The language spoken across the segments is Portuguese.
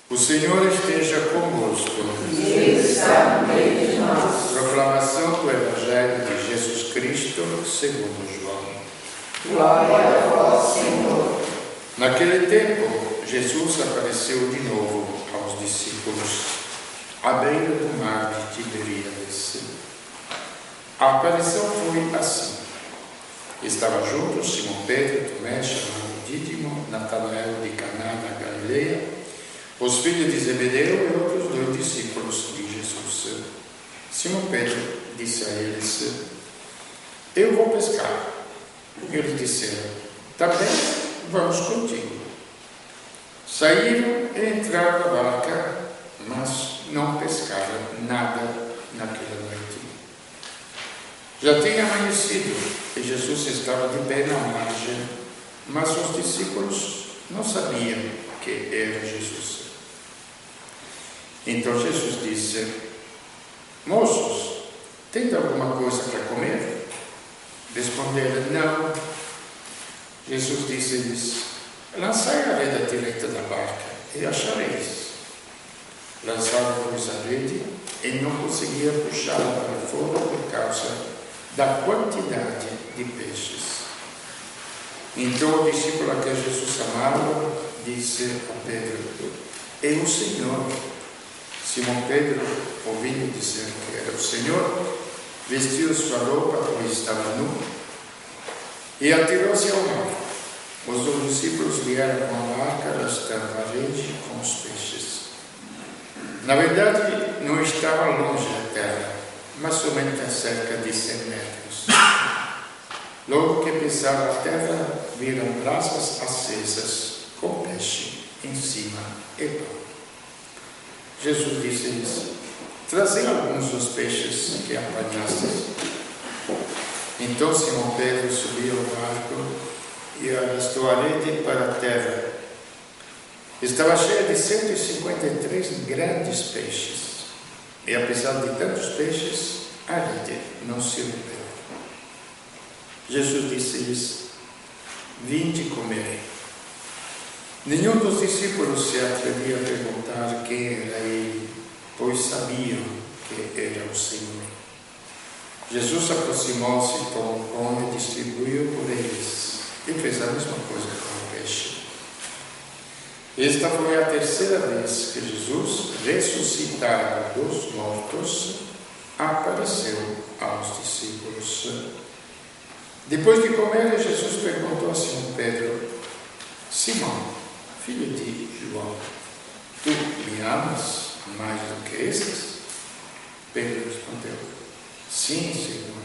O Senhor esteja convosco. Ele está no meio de nós. Proclamação do Evangelho de Jesus Cristo segundo João. Glória a vós, Senhor. Naquele tempo, Jesus apareceu de novo aos discípulos, à beira do mar de Tiberíades. A aparição foi assim. Estavam juntos Simão Pedro, Tomé, chamado Dídimo, Natanael de Caná, na Galileia, os filhos de Zebedeu e outros 2 discípulos de Jesus. Simão Pedro disse a eles: Eu vou pescar. Eles disseram: Também vamos contigo. Saíram e entraram na barca, mas não pescaram nada naquela noite. Já tinha amanhecido e Jesus estava de pé na margem, mas os discípulos não sabiam que era Jesus. Então Jesus disse: Moços, tem alguma coisa para comer? Responderam: Não. Jesus disse-lhes: Lançai a rede à direita da barca e achareis. Lançaram, pois, a rede e não conseguiam puxá-la para fora por causa da quantidade de peixes. Então o discípulo a que Jesus amava disse a Pedro: É o Senhor. Simão Pedro, ouvindo dizer que era o Senhor, vestiu sua roupa, pois estava nu, e atirou-se ao mar. Os 2 discípulos vieram com a barca, arrastando a rede com os peixes. Na verdade, não estava longe da terra, mas somente a cerca de 100 metros. Logo que pisaram a terra, viram brasas acesas, com peixe em cima e pão. Jesus disse-lhes: Trazei alguns dos peixes que apanhastes. Então Simão Pedro subiu ao barco e arrastou a rede para a terra. Estava cheia de 153 grandes peixes, e apesar de tantos peixes, a rede não se rompeu. Jesus disse-lhes: Vinde comer. Nenhum dos discípulos se atrevia a perguntar quem era ele, pois sabiam que era o Senhor. Jesus aproximou-se, tomou o pão e distribuiu por eles, e fez a mesma coisa com o peixe. Esta foi a terceira vez que Jesus, ressuscitado dos mortos, apareceu aos discípulos. Depois de comer, Jesus perguntou a Simão Pedro: Simão, filho de João, tu me amas mais do que estes? Pedro respondeu: Sim, Senhor,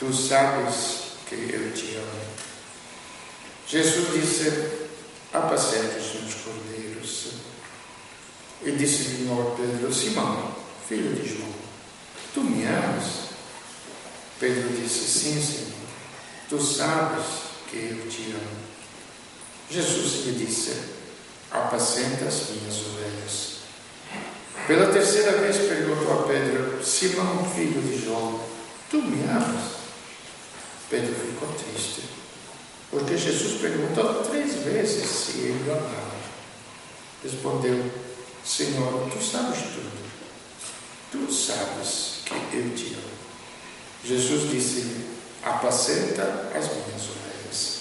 tu sabes que eu te amo. Jesus disse: Apacenta os meus cordeiros. E disse de novo a Pedro: Simão, filho de João, tu me amas? Pedro disse: Sim, Senhor, tu sabes que eu te amo. Jesus lhe disse: Apacenta as minhas ovelhas. Pela terceira vez perguntou a Pedro: Simão, filho de João, tu me amas? Pedro ficou triste, porque Jesus perguntou 3 vezes se ele o amava. Respondeu: Senhor, tu sabes tudo. Tu sabes que eu te amo. Jesus disse-lhe: Apacenta as minhas ovelhas.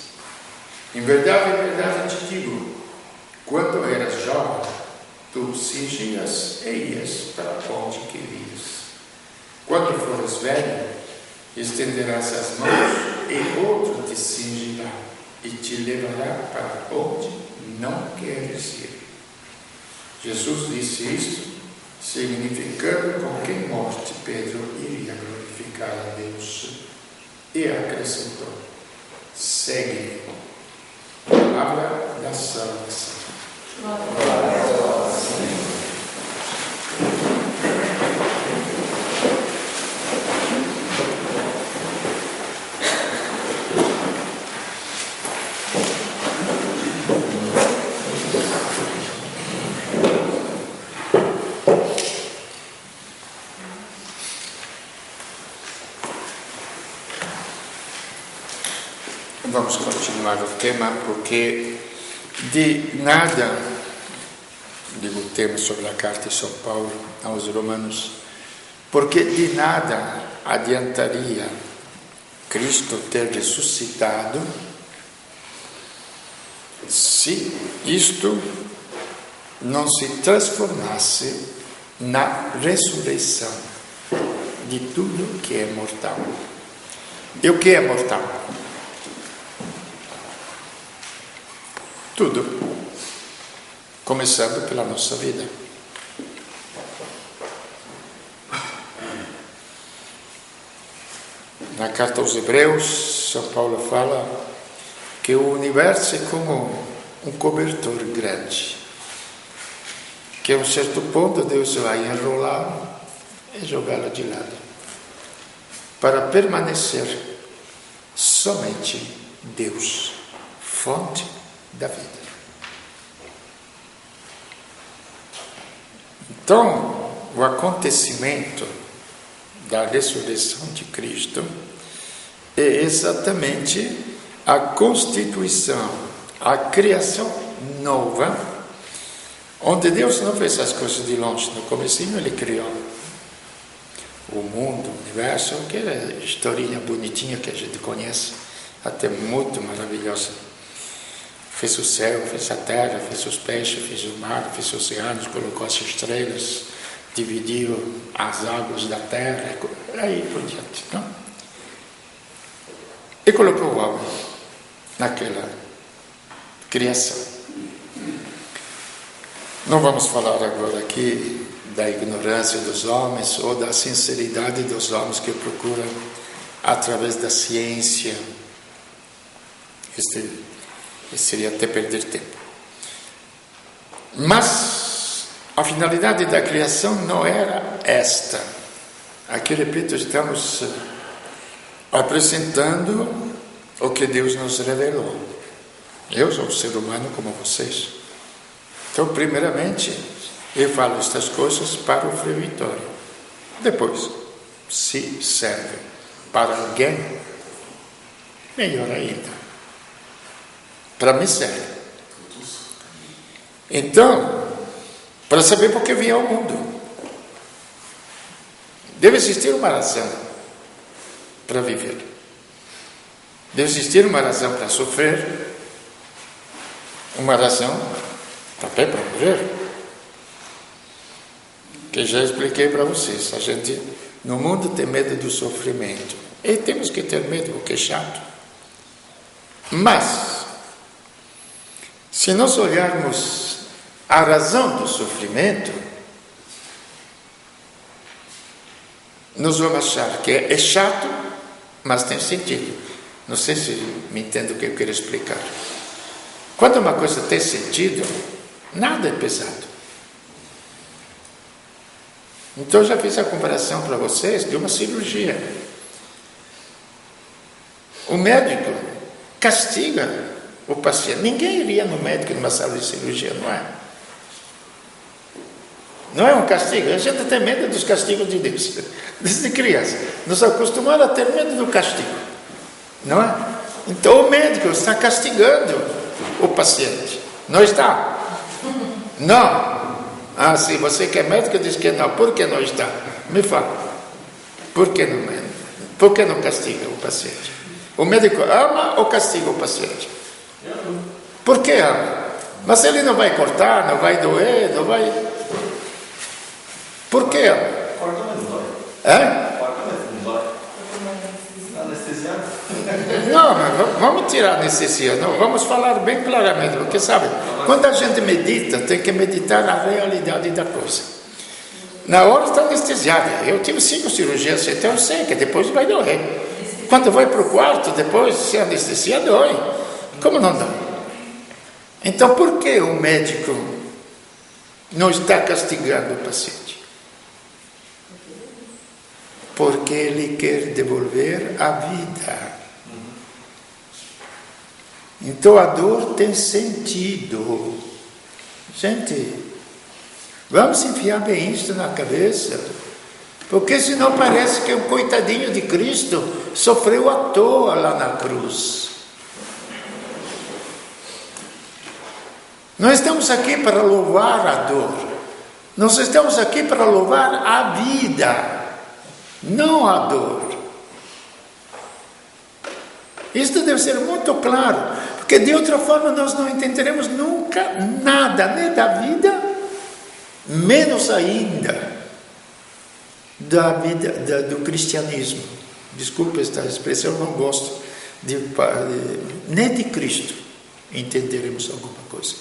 Em verdade te digo, quando eras jovem, tu cingias e ias para onde querias. Quando fores velho, estenderás as mãos e outro te cingirá e te levará para onde não queres ir. Jesus disse isto, significando com que morte Pedro iria glorificar a Deus. E acrescentou: Segue-me. Palavra da salvação. Glória a vós, Senhor. Vamos continuar o tema, porque de nada digo o tema sobre a carta de São Paulo aos Romanos, porque de nada adiantaria Cristo ter ressuscitado se isto não se transformasse na ressurreição de tudo que é mortal. E o que é mortal? Tudo. Começando pela nossa vida. Na carta aos Hebreus, São Paulo fala que o universo é como um cobertor grande, que a um certo ponto Deus vai enrolá-lo e jogá-lo de lado, para permanecer somente Deus, fonte da vida. Então, o acontecimento da ressurreição de Cristo é exatamente a constituição, a criação nova, onde Deus não fez as coisas de longe. No comecinho Ele criou o mundo, o universo, aquela historinha bonitinha que a gente conhece, até muito maravilhosa. Fez o céu, fez a terra, fez os peixes, fez o mar, fez os oceanos, colocou as estrelas, dividiu as águas da terra, aí por diante, não? E colocou o homem naquela criação. Não vamos falar agora aqui da ignorância dos homens ou da sinceridade dos homens que procuram através da ciência. Seria até perder tempo. Mas a finalidade da criação não era esta. Aqui, repito, estamos apresentando o que Deus nos revelou. Eu sou um ser humano como vocês. Então, primeiramente, eu falo estas coisas para o fruitório. Depois, se serve para alguém, melhor ainda. Para mim serve. Então, para saber por que vim ao mundo, deve existir uma razão para viver. Deve existir uma razão para sofrer, uma razão também para morrer. Que já expliquei para vocês. A gente no mundo tem medo do sofrimento. E temos que ter medo, porque é chato. Mas, se nós olharmos a razão do sofrimento, nós vamos achar que é chato, mas tem sentido. Não sei se me entende o que eu quero explicar. Quando uma coisa tem sentido, nada é pesado. Então, eu já fiz a comparação para vocês de uma cirurgia. O médico castiga o paciente. Ninguém iria no médico numa sala de cirurgia, não é? Não é um castigo. A gente tem medo dos castigos de Deus. Desde criança. Nos acostumaram a ter medo do castigo. Não é? Então o médico está castigando o paciente. Não está? Não. Ah, sim, você que é médico diz que não. Por que não está? Me fala. Por que não é? Por que não castiga o paciente? O médico ama ou castiga o paciente? Por que ama? Mas ele não vai cortar, não vai doer, não vai... Por que ama? Corta, mas não dói. É? Corta, mas não dói. Anestesiado. Não, mas vamos tirar a anestesia, não, vamos falar bem claramente, porque sabe, quando a gente medita, tem que meditar na realidade da coisa. Na hora está anestesiada. Eu tive 5 cirurgias, então eu sei que depois vai doer. Quando vai para o quarto, depois, se a anestesia dói. Como não dói? Então, por que o médico não está castigando o paciente? Porque ele quer devolver a vida. Então a dor tem sentido. Gente, vamos enfiar bem isso na cabeça. Porque senão parece que o coitadinho de Cristo sofreu à toa lá na cruz. Não estamos aqui para louvar a dor. Nós estamos aqui para louvar a vida, não a dor. Isto deve ser muito claro, porque de outra forma nós não entenderemos nunca nada, nem da vida, menos ainda da vida do cristianismo. Desculpe esta expressão, eu não gosto nem de Cristo entenderemos alguma coisa.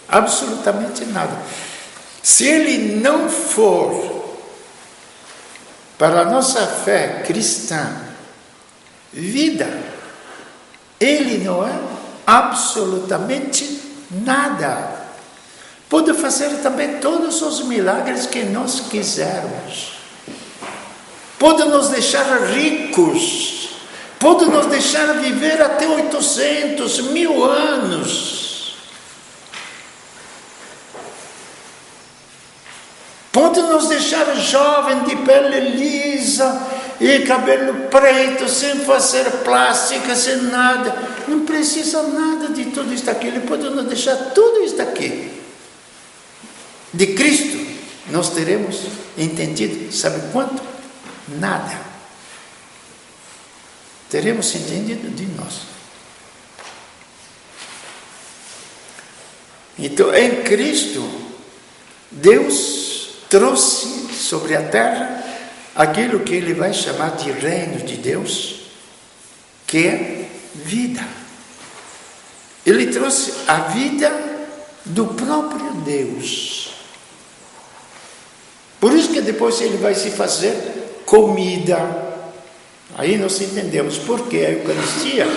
Absolutamente nada. Se ele não for para a nossa fé cristã vida, ele não é absolutamente nada. Pode fazer também todos os milagres que nós quisermos. Pode nos deixar ricos. Pode nos deixar viver até 800, 1000 anos. Pode nos deixar jovem, de pele lisa e cabelo preto, sem fazer plástica, sem nada. Não precisa nada de tudo isso aqui. Ele pode nos deixar tudo isso aqui. De Cristo, nós teremos entendido, sabe quanto? Nada. Teremos entendido de nós. Então, em Cristo, Deus trouxe sobre a terra aquilo que ele vai chamar de reino de Deus, que é vida. Ele trouxe a vida do próprio Deus. Por isso que depois ele vai se fazer comida. Aí nós entendemos porque a Eucaristia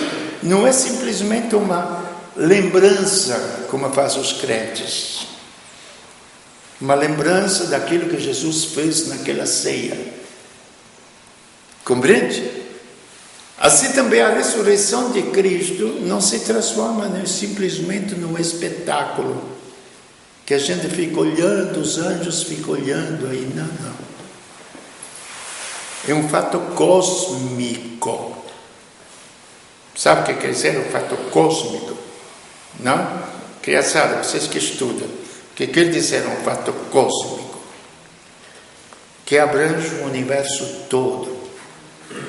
não é simplesmente uma lembrança, como fazem os crentes. Uma lembrança daquilo que Jesus fez naquela ceia. Compreende? Assim também a ressurreição de Cristo não se transforma simplesmente num espetáculo, que a gente fica olhando, os anjos ficam olhando aí. Não, não. É um fato cósmico. Sabe o que quer dizer um fato cósmico? Não? Criançada, vocês que estudam, o que quer dizer um fato cósmico? Que abrange o universo todo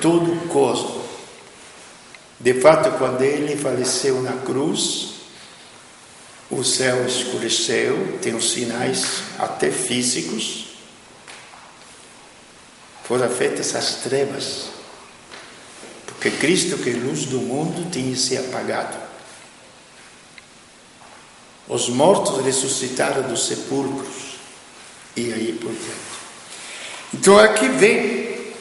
o cosmos. De fato, quando ele faleceu na cruz, o céu escureceu, tem os sinais até físicos. Foram feitas as trevas, porque Cristo, que é luz do mundo, tinha se apagado. Os mortos ressuscitaram dos sepulcros, e aí por diante. Então aqui vem,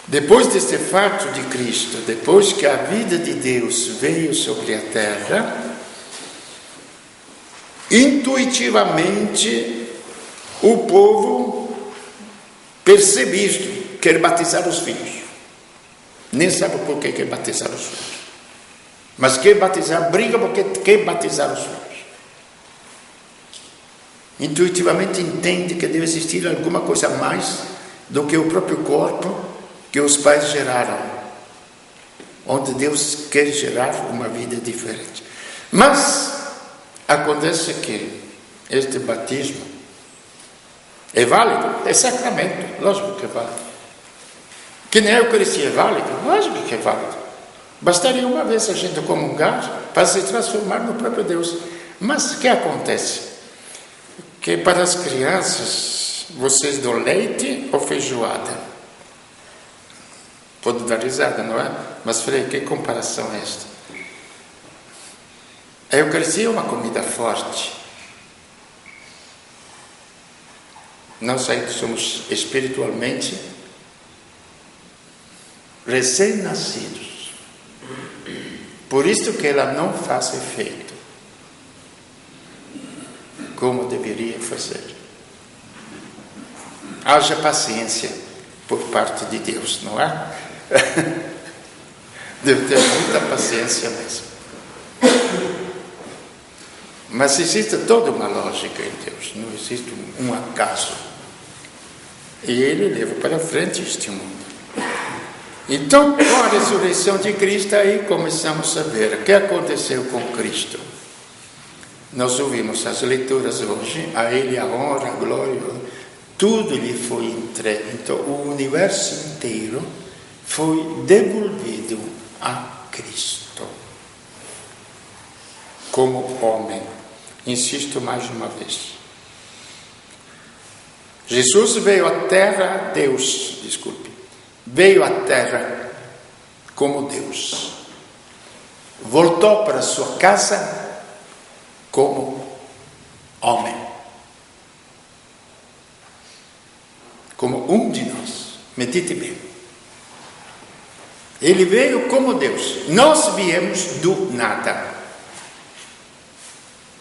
depois deste fato de Cristo, depois que a vida de Deus veio sobre a terra, intuitivamente o povo percebe isto. Quer batizar os filhos. Nem sabe por que quer batizar os filhos. Mas quer batizar, briga porque quer batizar os filhos. Intuitivamente entende que deve existir alguma coisa mais do que o próprio corpo que os pais geraram. Onde Deus quer gerar uma vida diferente. Mas acontece que este batismo é válido, é sacramento, lógico que é válido. Que nem a Eucaristia é válido, lógico que é válido. Bastaria uma vez a gente comungar para se transformar no próprio Deus. Mas o que acontece? Que para as crianças, vocês dão leite ou feijoada? Pode dar risada, não é? Mas, Frei, que comparação é esta? A Eucaristia é uma comida forte. Nós ainda somos espiritualmente recém-nascidos. Por isso que ela não faz efeito como deveria fazer. Haja paciência por parte de Deus, não é? Deve ter muita paciência mesmo. Mas existe toda uma lógica em Deus, não existe um acaso. E Ele leva para frente este mundo. Então, com a ressurreição de Cristo, aí começamos a ver o que aconteceu com Cristo. Nós ouvimos as leituras hoje, a Ele a honra, a glória, tudo lhe foi entregue. Então, o universo inteiro foi devolvido a Cristo como homem. Insisto mais uma vez. Jesus veio à terra, veio à terra como Deus. Voltou para sua casa como homem. Como um de nós. Medite bem. Ele veio como Deus. Nós viemos do nada.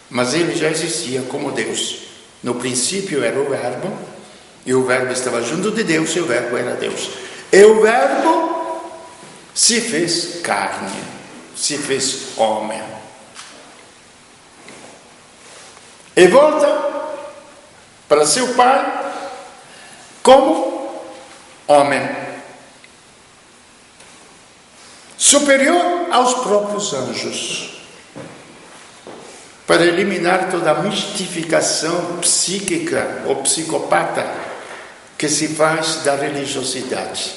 Mas ele já existia como Deus. No princípio era o Verbo, e o Verbo estava junto de Deus, e o Verbo era Deus. E o Verbo se fez carne, se fez homem. E volta para seu Pai como homem. Superior aos próprios anjos. Para eliminar toda a mistificação psíquica ou psicopata que se faz da religiosidade.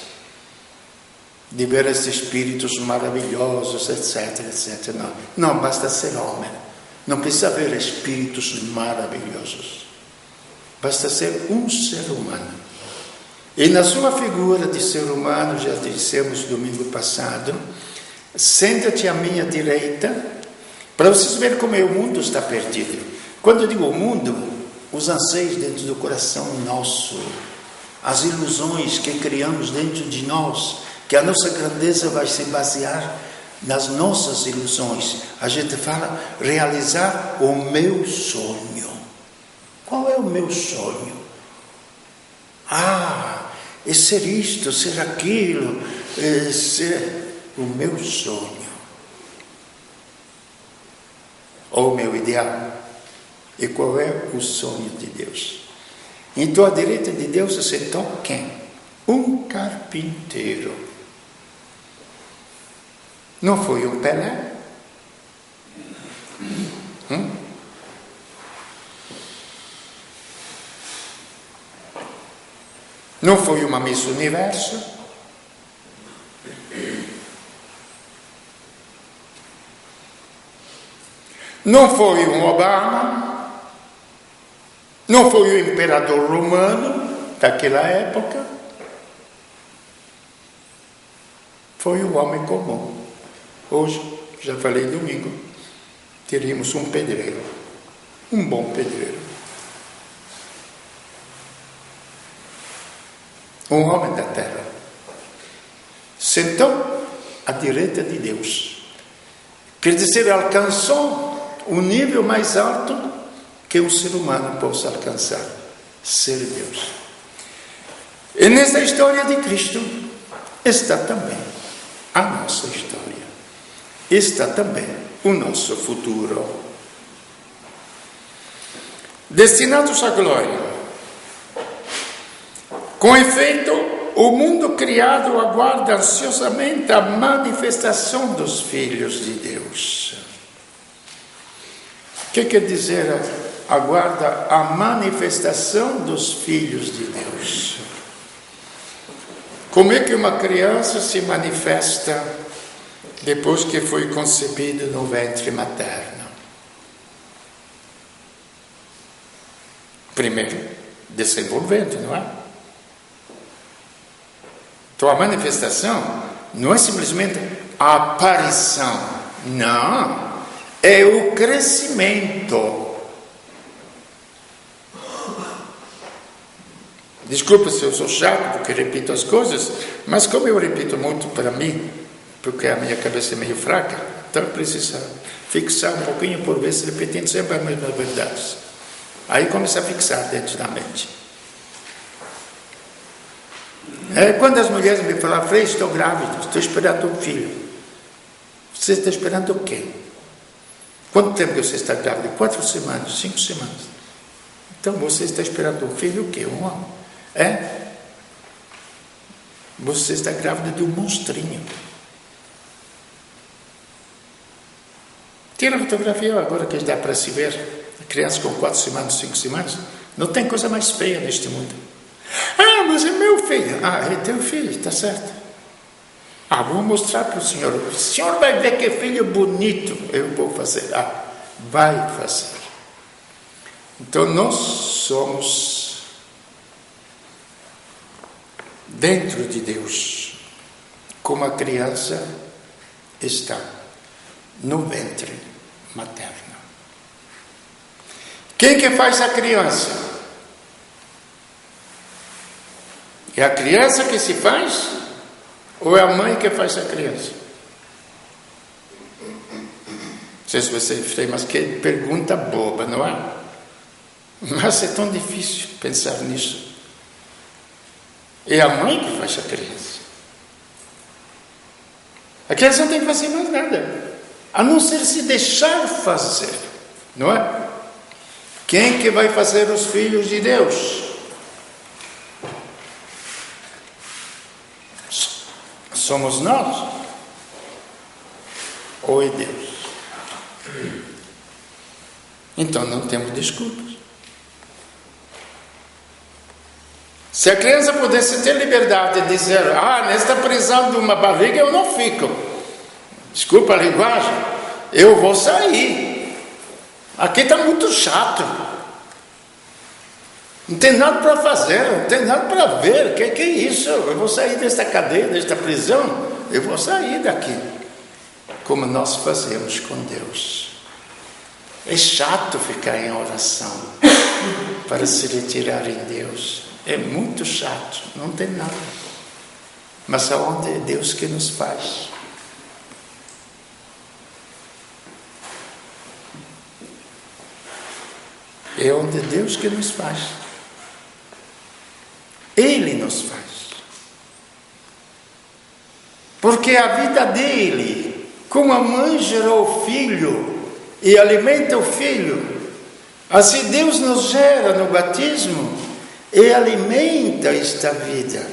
De ver esses espíritos maravilhosos, etc, etc. Não, basta ser homem. Não precisa ver espíritos maravilhosos. Basta ser um ser humano. E na sua figura de ser humano, já dissemos domingo passado, senta-te à minha direita, para vocês verem como o mundo está perdido. Quando eu digo o mundo, os anseios dentro do coração nosso, as ilusões que criamos dentro de nós, que a nossa grandeza vai se basear nas nossas ilusões. A gente fala realizar o meu sonho. Qual é o meu sonho? É ser isto, ser aquilo, ser o meu sonho. Ou o meu ideal. E qual é o sonho de Deus? Então, à direita de Deus se sentou quem? Um carpinteiro. Não foi um Pelé? Não foi uma Miss Universo? Não foi um Obama? Não foi o imperador romano daquela época? Foi o homem comum. Hoje, já falei domingo, teríamos um pedreiro, um bom pedreiro. Um homem da terra. Sentou à direita de Deus. Quer dizer, alcançou o nível mais alto que um ser humano possa alcançar. Ser Deus. E nesta história de Cristo está também a nossa história. Está também o nosso futuro. Destinados à glória. Com efeito, o mundo criado aguarda ansiosamente a manifestação dos filhos de Deus. O que quer dizer aguarda a manifestação dos filhos de Deus? Como é que uma criança se manifesta depois que foi concebida no ventre materno? Primeiro, desenvolvendo, não é? Então a manifestação não é simplesmente a aparição, não. É o crescimento. Desculpa se eu sou chato porque repito as coisas, mas como eu repito muito para mim, porque a minha cabeça é meio fraca, então eu preciso fixar um pouquinho por vez, repetindo sempre as mesmas verdades. Aí começa a fixar dentro da mente. Quando as mulheres me falam, Frei, estou grávida, estou esperando um filho. Você está esperando o quê? Quanto tempo que você está grávida? 4 semanas, 5 semanas. Então você está esperando um filho o quê? Um homem? Você está grávida de um monstrinho. Tira a fotografia agora que dá para se ver. A criança com 4 semanas, 5 semanas. Não tem coisa mais feia neste mundo. Ah, mas é meu filho. Ah, é teu filho, está certo. Ah, vou mostrar para o senhor. O senhor vai ver que filho bonito eu vou fazer. Ah, vai fazer. Então nós somos dentro de Deus, como a criança está no ventre materno. Quem que faz a criança? É a criança que se faz? Ou é a mãe que faz a criança? Não sei se você tem, mas que pergunta boba, não é? Mas é tão difícil pensar nisso. É a mãe que faz a criança. A criança não tem que fazer mais nada, a não ser se deixar fazer, não é? Quem que vai fazer os filhos de Deus? Somos nós? Ou é Deus? Então não temos desculpas. Se a criança pudesse ter liberdade de dizer, nesta prisão de uma barriga eu não fico. Desculpa a linguagem, eu vou sair. Aqui está muito chato. Não tem nada para fazer, não tem nada para ver. O que é isso? Eu vou sair desta cadeia, desta prisão. Eu vou sair daqui. Como nós fazemos com Deus. É chato ficar em oração para se retirar em Deus. É muito chato, não tem nada. Mas aonde é Deus que nos faz? É onde é Deus que nos faz. Ele nos faz. Porque a vida dele, como a mãe gerou o filho e alimenta o filho, assim Deus nos gera no batismo e alimenta esta vida,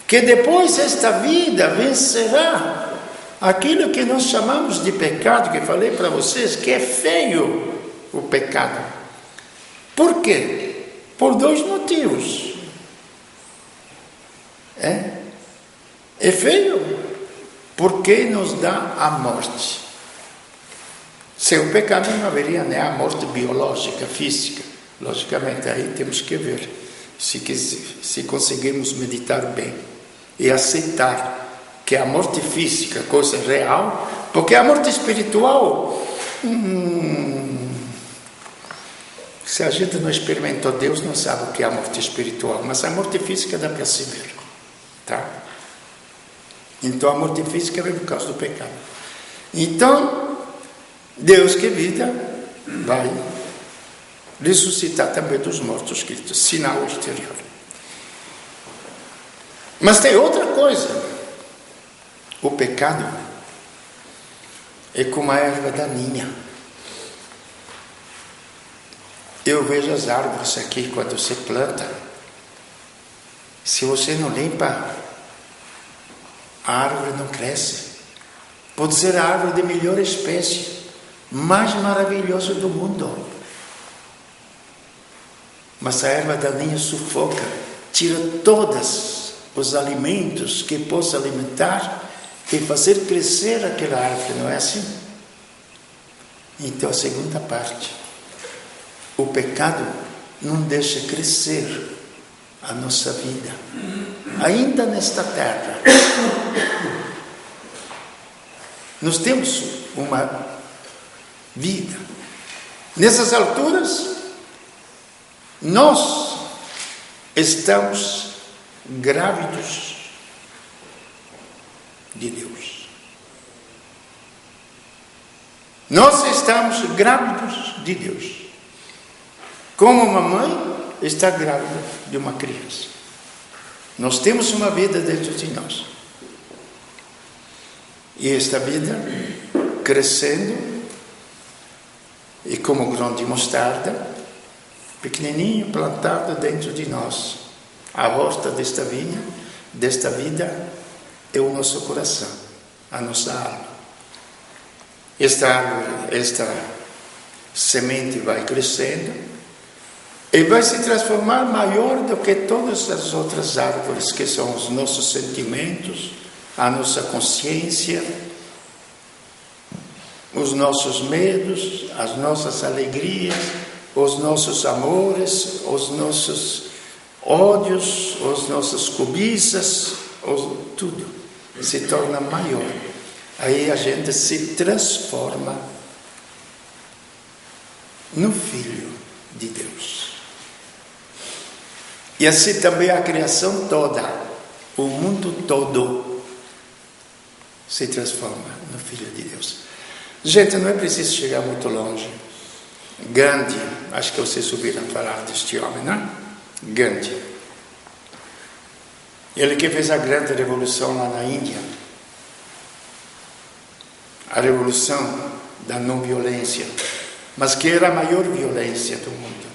que depois esta vida vencerá aquilo que nós chamamos de pecado, que falei para vocês, que é feio o pecado. Por quê? Por 2 motivos. É feio porque nos dá a morte. Sem o pecado não haveria nem a morte biológica, física. Logicamente, aí temos que ver se conseguimos meditar bem e aceitar que a morte física é coisa real, porque a morte espiritual, se a gente não experimentou Deus, não sabe o que é a morte espiritual, mas a morte física dá para se ver, tá? Então a morte física vem por causa do pecado. Então, Deus que vida vai ressuscitar também dos mortos, Cristo, sinal exterior. Mas tem outra coisa. O pecado é como a erva daninha. Eu vejo as árvores aqui quando você planta. Se você não limpa, a árvore não cresce. Pode ser a árvore de melhor espécie, mais maravilhosa do mundo. Mas a erva daninha sufoca, tira todos os alimentos que possa alimentar e fazer crescer aquela árvore, não é assim? Então a segunda parte, o pecado não deixa crescer a nossa vida, ainda nesta terra. Nós temos uma vida. Nessas alturas, nós estamos grávidos de Deus. Nós estamos grávidos de Deus. Como uma mãe está grávida de uma criança. Nós temos uma vida dentro de nós. E esta vida crescendo, e como grão de mostarda, pequenininho, plantado dentro de nós. A horta desta vinha, desta vida, é o nosso coração, a nossa alma. esta árvore, esta semente vai crescendo e vai se transformar maior do que todas as outras árvores, que são os nossos sentimentos, a nossa consciência, os nossos medos, as nossas alegrias, os nossos amores, os nossos ódios, as nossas cobiças, tudo se torna maior. Aí a gente se transforma no Filho de Deus. E assim também a criação toda, o mundo todo se transforma no Filho de Deus. Gente, não é preciso chegar muito longe. Gandhi, acho que vocês ouviram falar deste homem, não é? Gandhi. Ele que fez a grande revolução lá na Índia. A revolução da não violência, mas que era a maior violência do mundo.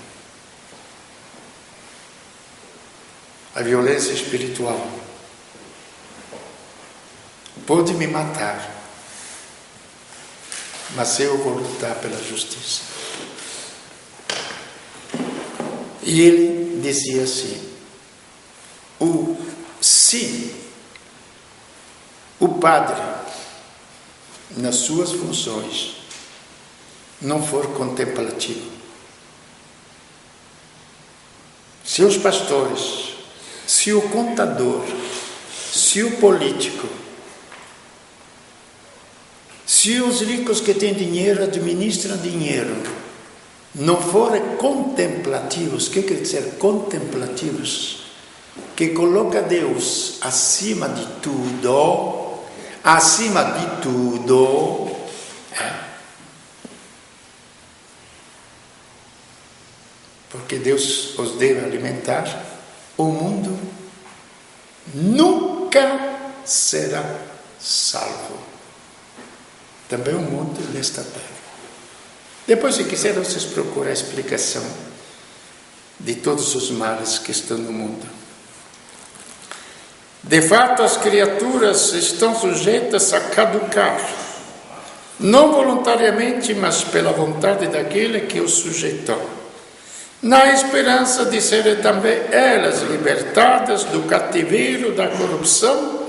A violência espiritual. Pode me matar, mas eu vou lutar pela justiça. E ele dizia assim: se o padre, nas suas funções, não for contemplativo, se os pastores, se o contador, se o político, se os ricos que têm dinheiro administram dinheiro, não forem contemplativos, o que quer dizer contemplativos? Que coloca Deus acima de tudo, porque Deus os deve alimentar, o mundo nunca será salvo. Também o mundo nesta terra. Depois, se quiser, vocês procuram a explicação de todos os males que estão no mundo. De fato, as criaturas estão sujeitas a caducar, não voluntariamente, mas pela vontade daquele que os sujeitou, na esperança de serem também elas libertadas do cativeiro da corrupção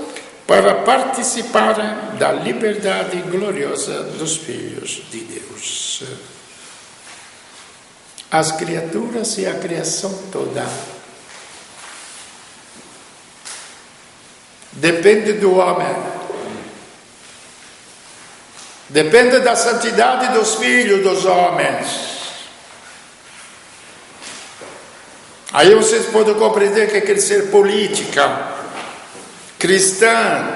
para participarem da liberdade gloriosa dos filhos de Deus. As criaturas e a criação toda depende do homem, depende da santidade dos filhos dos homens. Aí vocês podem compreender que quer ser política, cristã.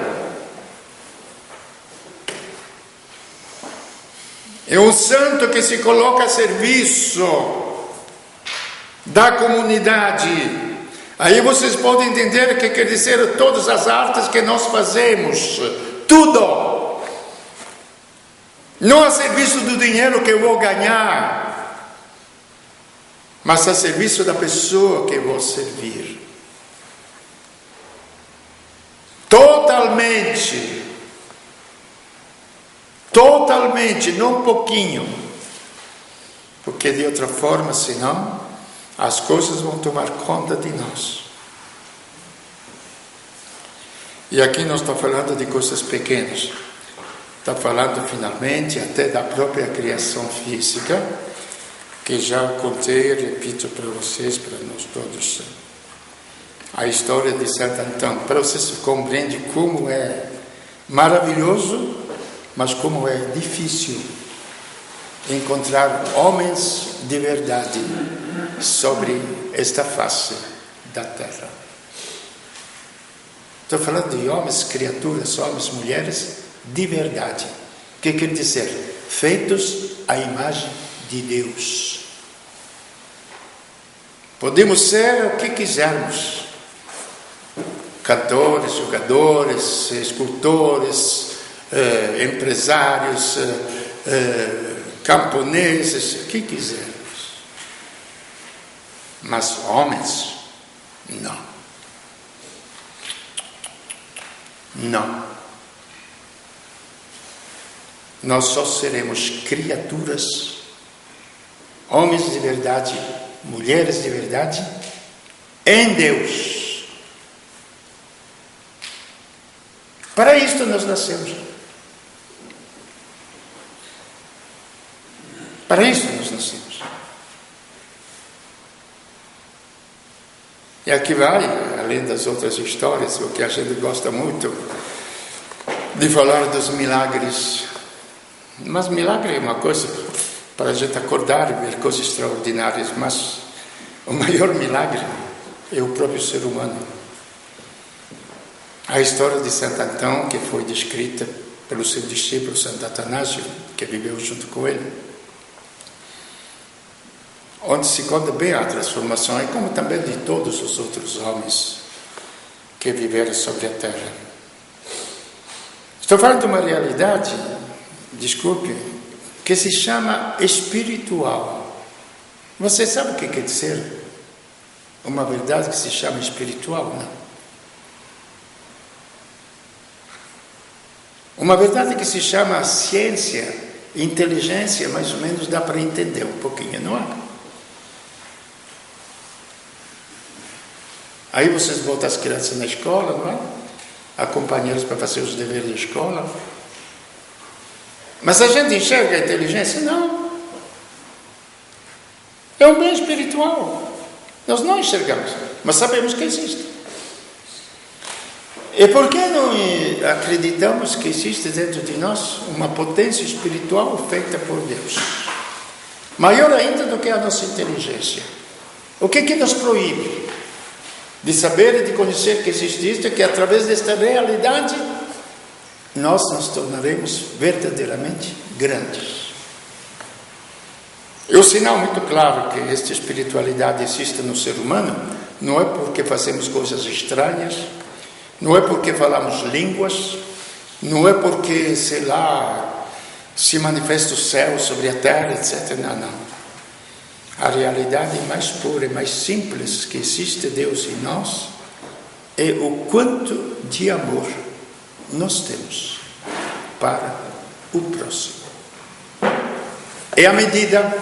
É um santo que se coloca a serviço da comunidade. Aí vocês podem entender que quer dizer todas as artes que nós fazemos, tudo. Não a serviço do dinheiro que eu vou ganhar, mas a serviço da pessoa que eu vou servir. Totalmente, não um pouquinho. Porque de outra forma, senão, as coisas vão tomar conta de nós. E aqui não estou falando de coisas pequenas. Está falando finalmente até da própria criação física, que já contei e repito para vocês, para nós todos, a história de Santo Antão, para vocês compreenderem como é maravilhoso, mas como é difícil encontrar homens de verdade sobre esta face da terra. Estou falando de homens, criaturas, homens, mulheres de verdade. O que quer dizer? Feitos à imagem de Deus. Podemos ser o que quisermos. Cantores, jogadores, escultores, empresários, camponeses, o que quisermos. Mas homens, não. Não. nós só seremos criaturas, homens de verdade, mulheres de verdade, em Deus. Para isto nós nascemos. Para isso nós nascemos. E aqui vai, além das outras histórias, o que a gente gosta muito de falar dos milagres. Mas milagre é uma coisa para a gente acordar e ver coisas extraordinárias, mas o maior milagre é o próprio ser humano. A história de Santo Antão, que foi descrita pelo seu discípulo Santo Atanásio, que viveu junto com ele, onde se conta bem a transformação, e como também de todos os outros homens que viveram sobre a terra. Estou falando de uma realidade, desculpe, que se chama espiritual. Você sabe o que quer dizer uma verdade que se chama espiritual, não? Uma verdade que se chama ciência, inteligência, mais ou menos dá para entender um pouquinho, não é? Aí vocês botam as crianças na escola, não é? Acompanhá-los para fazer os deveres da escola. Mas a gente enxerga a inteligência? Não. É um bem espiritual. Nós não enxergamos, mas sabemos que existe. E por que não acreditamos que existe dentro de nós uma potência espiritual feita por Deus? Maior ainda do que a nossa inteligência. O que nos proíbe de saber e de conhecer que existe isto, é que através desta realidade nós nos tornaremos verdadeiramente grandes. É um sinal muito claro que esta espiritualidade existe no ser humano, não é porque fazemos coisas estranhas, não é porque falamos línguas, não é porque, sei lá, se manifesta o céu sobre a terra, etc. Não. A realidade mais pura e mais simples que existe Deus em nós é o quanto de amor nós temos para o próximo. É a medida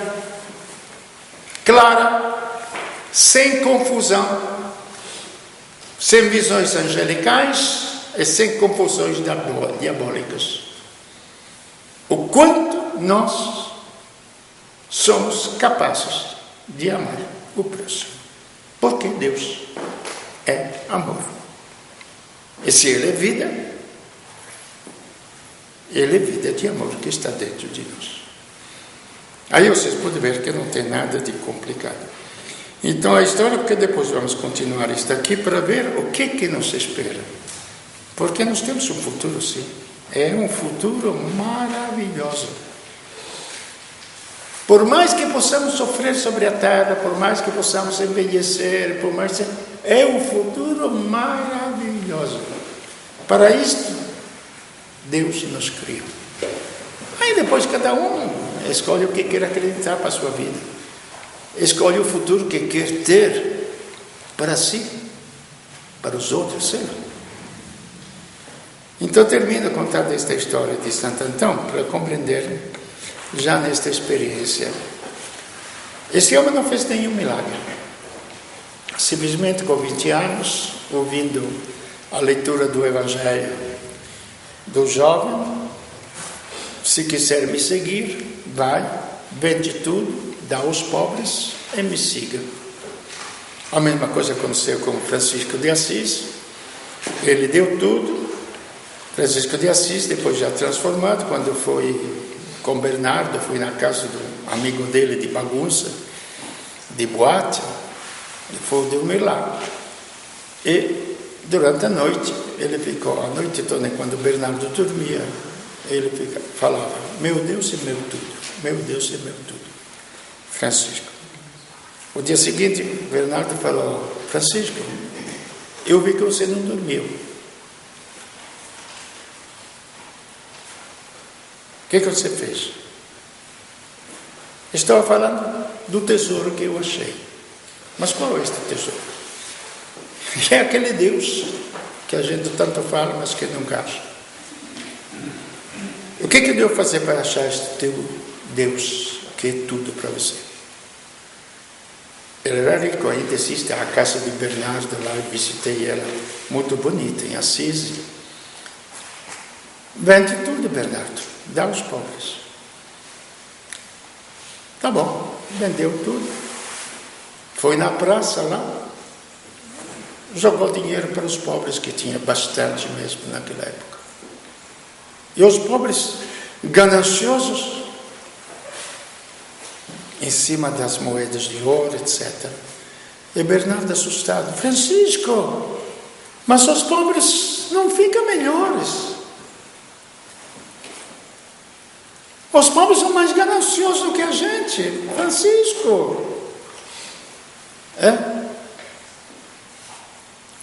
clara, sem confusão, sem visões angelicais e sem confusões diabólicas. O quanto nós somos capazes de amar o próximo. Porque Deus é amor. E se Ele é vida, Ele é vida de amor que está dentro de nós. Aí vocês podem ver que não tem nada de complicado. Então a história, porque depois vamos continuar isso aqui para ver o que nos espera. Porque nós temos um futuro, sim. É um futuro maravilhoso. Por mais que possamos sofrer sobre a terra, por mais que possamos envelhecer, por mais que... é um futuro maravilhoso. Para isto, Deus nos criou. Aí depois cada um escolhe o que quer acreditar para a sua vida. Escolhe o futuro que quer ter para si, para os outros, sei lá. Então termino contando esta história de Santo Antão para compreender já nesta experiência. Esse homem não fez nenhum milagre. Simplesmente com 20 anos, ouvindo a leitura do Evangelho do jovem, se quiser me seguir, vai, vende tudo, dá aos pobres e me siga. A mesma coisa aconteceu com Francisco de Assis. Ele deu tudo. Francisco de Assis, depois já transformado, quando foi com Bernardo, foi na casa do amigo dele de bagunça, de boate, e foi dormir lá. E durante a noite, ele ficou, a noite toda, quando Bernardo dormia, ele falava, meu Deus é meu tudo, meu Deus é meu tudo. Francisco. O dia seguinte, Bernardo falou, Francisco, eu vi que você não dormiu. O que você fez? Estava falando do tesouro que eu achei. Mas qual é este tesouro? É aquele Deus que a gente tanto fala, mas que nunca acha. O que eu devo fazer para achar este teu Deus, que é tudo para você? Ele era rico, ainda existe a casa de Bernardo, lá eu visitei ela, muito bonita, em Assis. Vende tudo, Bernardo, dá aos pobres. Tá bom, vendeu tudo. Foi na praça lá, jogou dinheiro para os pobres, que tinha bastante mesmo naquela época. E os pobres gananciosos, em cima das moedas de ouro, etc. E Bernardo assustado: Francisco, mas os pobres não ficam melhores. Os pobres são mais gananciosos do que a gente, Francisco.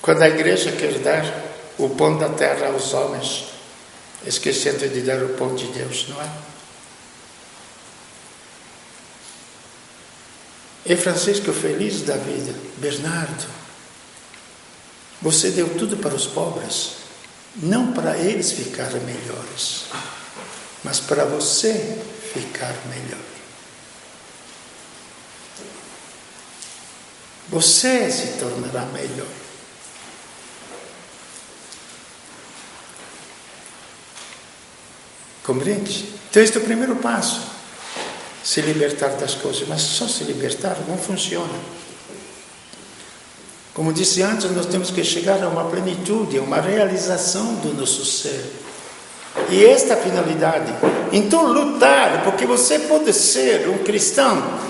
Quando a igreja quer dar o pão da terra aos homens, esquecendo de dar o pão de Deus, não é? E Francisco, feliz da vida: Bernardo, você deu tudo para os pobres, não para eles ficarem melhores, mas para você ficar melhor. Você se tornará melhor. Compreende? Então este é o primeiro passo. Se libertar das coisas, mas só se libertar não funciona. Como disse antes, nós temos que chegar a uma plenitude, a uma realização do nosso ser. E esta finalidade. Então lutar, porque você pode ser um cristão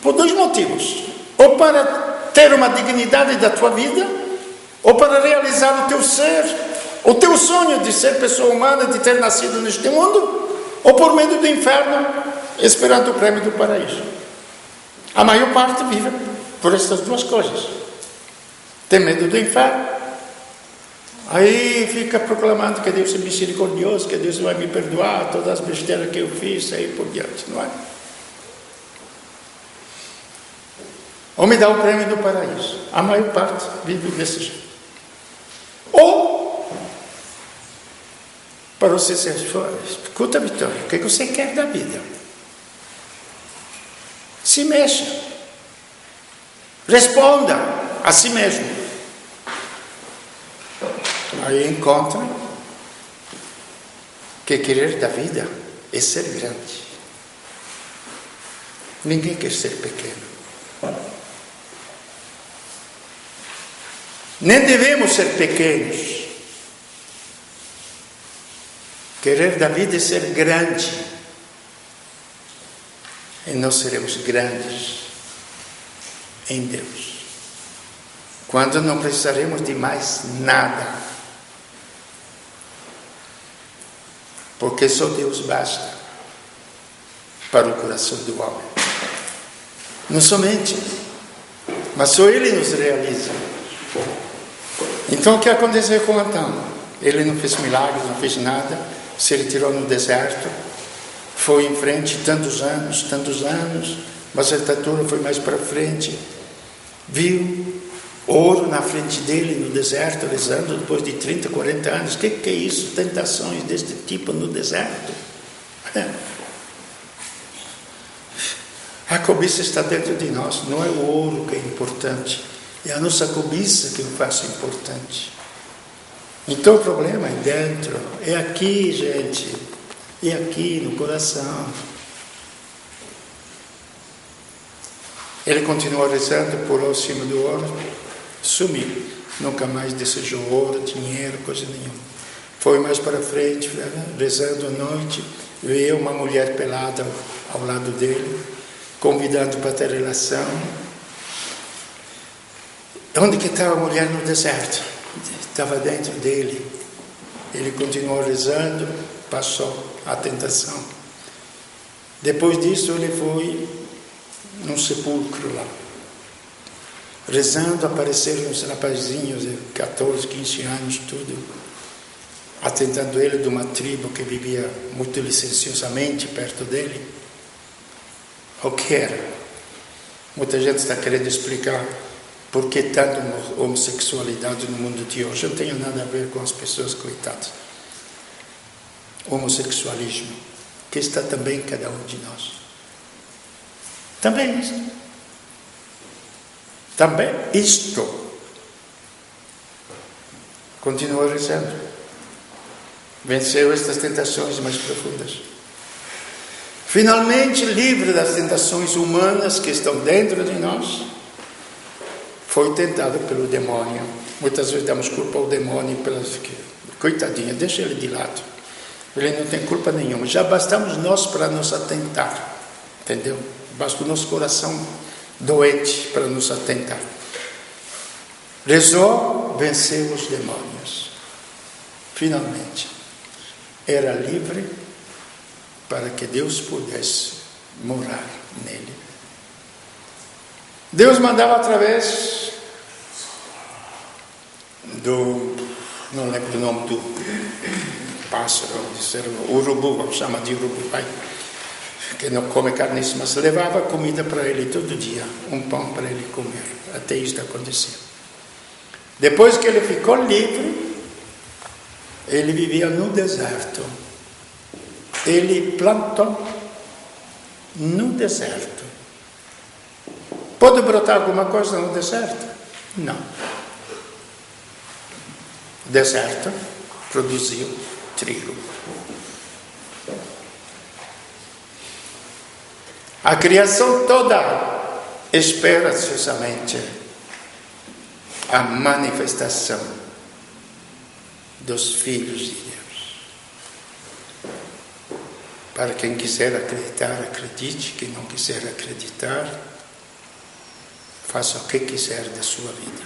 por dois motivos: ou para ter uma dignidade da tua vida, ou para realizar o teu ser, o teu sonho de ser pessoa humana, de ter nascido neste mundo, ou por medo do inferno, esperando o prêmio do paraíso. A maior parte vive por estas duas coisas. Tem medo do inferno, aí fica proclamando que Deus é misericordioso, que Deus vai me perdoar todas as besteiras que eu fiz, aí por diante, não é? Ou me dá o prêmio do paraíso. A maior parte vive desse jeito. Ou para você ser fora, escuta, Vitória, o que você quer da vida? Se mexa. Responda a si mesmo. Aí encontra que querer da vida é ser grande. Ninguém quer ser pequeno. Nem devemos ser pequenos. Querer da vida é ser grande. E nós seremos grandes em Deus. Quando não precisaremos de mais nada. Porque só Deus basta para o coração do homem. Não somente, mas só Ele nos realiza. Então o que aconteceu com Adão? Ele não fez milagres, não fez nada, se retirou no deserto, foi em frente tantos anos, mas a estatura foi mais para frente, viu ouro na frente dele no deserto, rezando depois de 30, 40 anos. O que é isso? Tentações deste tipo no deserto. A cobiça está dentro de nós, não é o ouro que é importante, é a nossa cobiça que o faz importante. Então o problema é dentro, é aqui, gente, é aqui no coração. Ele continuou rezando, pulou em cima do ouro, sumiu, nunca mais desejou ouro, dinheiro, coisa nenhuma. Foi mais para frente, rezando à noite, veio uma mulher pelada ao lado dele, convidando para ter relação. Onde que estava a mulher no deserto? Estava dentro dele. Ele continuou rezando, passou a tentação. Depois disso ele foi num sepulcro lá. Rezando, apareceram uns rapazinhos de 14, 15 anos, tudo, atentando ele de uma tribo que vivia muito licenciosamente perto dele. O que era? Muita gente está querendo explicar por que tanta homossexualidade no mundo de hoje. Não tem nada a ver com as pessoas coitadas. homossexualismo, que está também em cada um de nós. Também isto. Também isto. Continua rezando. Venceu estas tentações mais profundas. Finalmente, livre das tentações humanas que estão dentro de nós, foi tentado pelo demônio. Muitas vezes damos culpa ao demônio pelas que, coitadinho, deixa ele de lado. Ele não tem culpa nenhuma. Já bastamos nós para nos atentar. Entendeu? Basta o nosso coração doente para nos atentar. Rezou, venceu os demônios. Finalmente, era livre para que Deus pudesse morar nele. Deus mandava através do, não lembro o nome do pássaro, o urubu, vamos chamar de urubu, pai, que não come carniça, mas levava comida para ele todo dia, um pão para ele comer, até isso acontecer. Depois que ele ficou livre, ele vivia no deserto. Ele plantou no deserto. Pode brotar alguma coisa no deserto? Não. O deserto produziu trigo. A criação toda espera ansiosamente a manifestação dos filhos de Deus. Para quem quiser acreditar, acredite. Quem não quiser acreditar, faça o que quiser da sua vida.